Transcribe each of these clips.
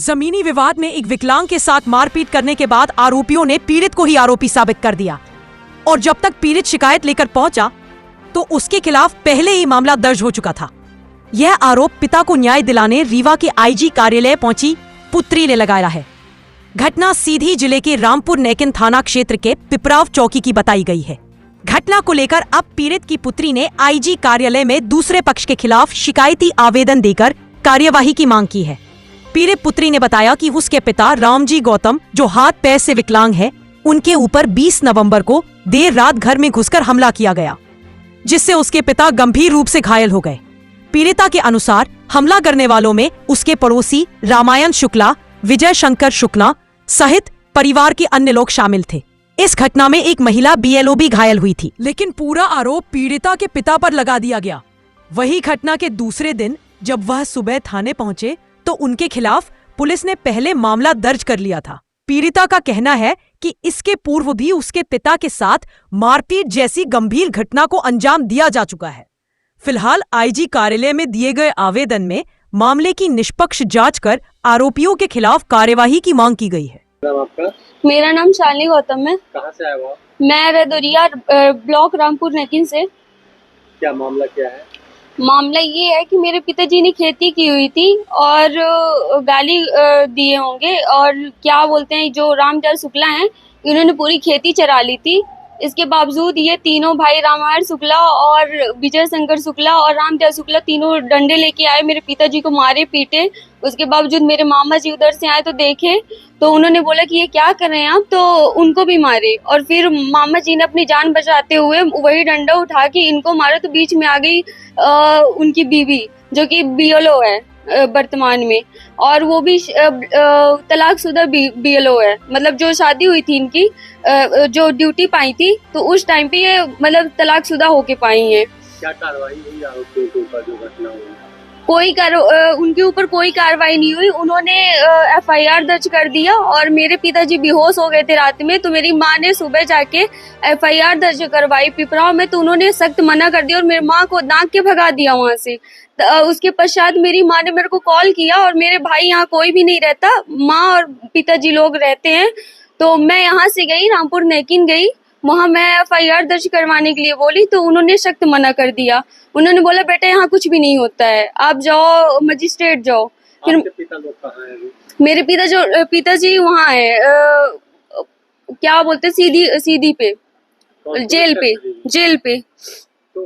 जमीनी विवाद में एक विकलांग के साथ मारपीट करने के बाद आरोपियों ने पीड़ित को ही आरोपी साबित कर दिया और जब तक पीड़ित शिकायत लेकर पहुंचा तो उसके खिलाफ पहले ही मामला दर्ज हो चुका था। यह आरोप पिता को न्याय दिलाने रीवा के आईजी कार्यालय पहुंची पुत्री ने लगाया है। घटना सीधी जिले के रामपुर नेकिन थाना क्षेत्र के पिपराव चौकी की बताई गई है। घटना को लेकर अब पीड़ित की पुत्री ने आईजी कार्यालय में दूसरे पक्ष के खिलाफ शिकायती आवेदन देकर कार्यवाही की मांग की है। पीड़ित पुत्री ने बताया कि उसके पिता रामजी गौतम, जो हाथ पैर से विकलांग है, उनके ऊपर 20 नवंबर को देर रात घर में घुसकर हमला किया गया, जिससे उसके पिता गंभीर रूप से घायल हो गए। पीड़िता के अनुसार हमला करने वालों में उसके पड़ोसी रामायण शुक्ला, विजय शंकर शुक्ला सहित परिवार के अन्य लोग शामिल थे। इस घटना में एक महिला बीएलओ भी घायल हुई थी, लेकिन पूरा आरोप पीड़िता के पिता पर लगा दिया गया। वही घटना के दूसरे दिन जब वह सुबह थाने पहुंचे तो उनके खिलाफ पुलिस ने पहले मामला दर्ज कर लिया था। पीड़िता का कहना है कि इसके पूर्व भी उसके पिता के साथ मारपीट जैसी गंभीर घटना को अंजाम दिया जा चुका है। फिलहाल आईजी कार्यालय में दिए गए आवेदन में मामले की निष्पक्ष जांच कर आरोपियों के खिलाफ कार्यवाही की मांग की गई है। मेरा नाम शालिनी गौतम है। कहाँ से आए हो? मैं रदौरिया ब्लॉक रामपुर नेकिन से। क्या मामला क्या है? मामला ये है कि मेरे पिताजी ने खेती की हुई थी और गाली दिए होंगे और क्या बोलते हैं, जो रामदयाल शुक्ला हैं, इन्होंने पूरी खेती चरा ली थी। इसके बावजूद ये तीनों भाई रामायण शुक्ला और विजय शंकर शुक्ला और रामदयाल शुक्ला तीनों डंडे लेके आए, मेरे पिताजी को मारे पीटे। उसके बावजूद मेरे मामा जी उधर से आए तो देखे तो उन्होंने बोला कि ये क्या कर रहे हैं आप, तो उनको भी मारे। और फिर मामा जी ने अपनी जान बचाते हुए वही डंडा उठा के इनको मारा तो बीच में आ गई उनकी बीवी, जो कि बीएलओ है वर्तमान में, और वो भी तलाकशुदा बीएलओ है। मतलब जो शादी हुई थी इनकी, जो ड्यूटी पाई थी, तो उस टाइम पे ये मतलब तलाकशुदा होके पाई हैं। क्या कार्रवाई हुई आरोपियों के ऊपर जो घटना हुई? उनके ऊपर कोई कार्रवाई नहीं हुई। उन्होंने एफआईआर दर्ज कर दिया और मेरे पिताजी बेहोश हो गए थे रात में, तो मेरी माँ ने सुबह जाके एफआईआर दर्ज करवाई पिपराव में, तो उन्होंने सख्त मना कर दिया और मेरी माँ को दाग के भगा दिया वहाँ से। उसके पश्चात मेरी माँ ने मेरे को कॉल किया और मेरे भाई यहाँ कोई भी नहीं रहता, माँ और पिताजी लोग रहते हैं। तो मैं यहाँ से गई, रामपुर नेकिन गई, वहाँ मैं एफआईआर दर्ज करवाने के लिए बोली तो उन्होंने सख्त मना कर दिया। उन्होंने बोला बेटा यहाँ कुछ भी नहीं होता है, आप जाओ मजिस्ट्रेट जाओ। फिर पिता लोग कहाँ हैं? मेरे पिताजी वहाँ है, क्या बोलते, सीधी पे, जेल पे। तो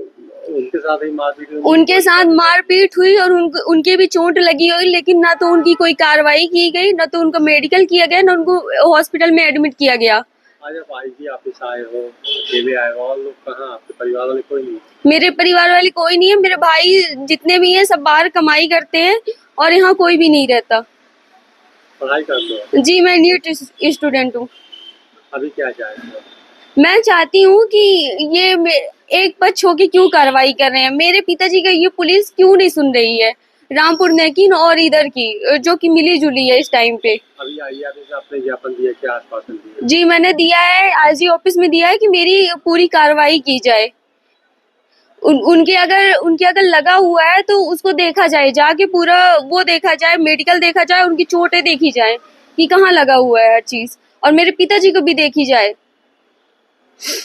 उनके साथ मारपीट हुई और उनके भी चोट लगी हुई, लेकिन ना तो उनकी कोई कार्रवाई की गई, ना तो उनको मेडिकल किया गया, ना उनको हॉस्पिटल में एडमिट किया गया। आज आप आईजी ऑफिस आए हो, अकेले आए हो, और लोग कहाँ? आपके परिवार वाले कोई नहीं? मेरे परिवार वाले कोई नहीं है। मेरे भाई जितने भी हैं सब बाहर कमाई करते हैं और यहाँ कोई भी नहीं रहता। पढ़ाई करते हो? जी, मैं नीट स्टूडेंट हूँ। अभी क्या चाहते हो? मैं चाहती हूँ कि ये एक पक्ष होके क्यों कार्रवाई कर रहे हैं, मेरे पिताजी का ये पुलिस क्यों नहीं सुन रही है, रामपुर नेकिन और इधर की जो कि मिली जुली है इस टाइम पे। अभी आईजी ऑफिस आपने ज्ञापन दिया, क्या आश्वासन दिया? जी, मैंने दिया है, आईजी ऑफिस में दिया है कि मेरी पूरी कार्रवाई की जाए। उनके अगर लगा हुआ है तो उसको देखा जाए, जाके पूरा वो देखा जाए, मेडिकल देखा जाए, उनकी चोटें देखी जाए कि कहाँ लगा हुआ है हर चीज, और मेरे पिताजी को भी देखी जाए।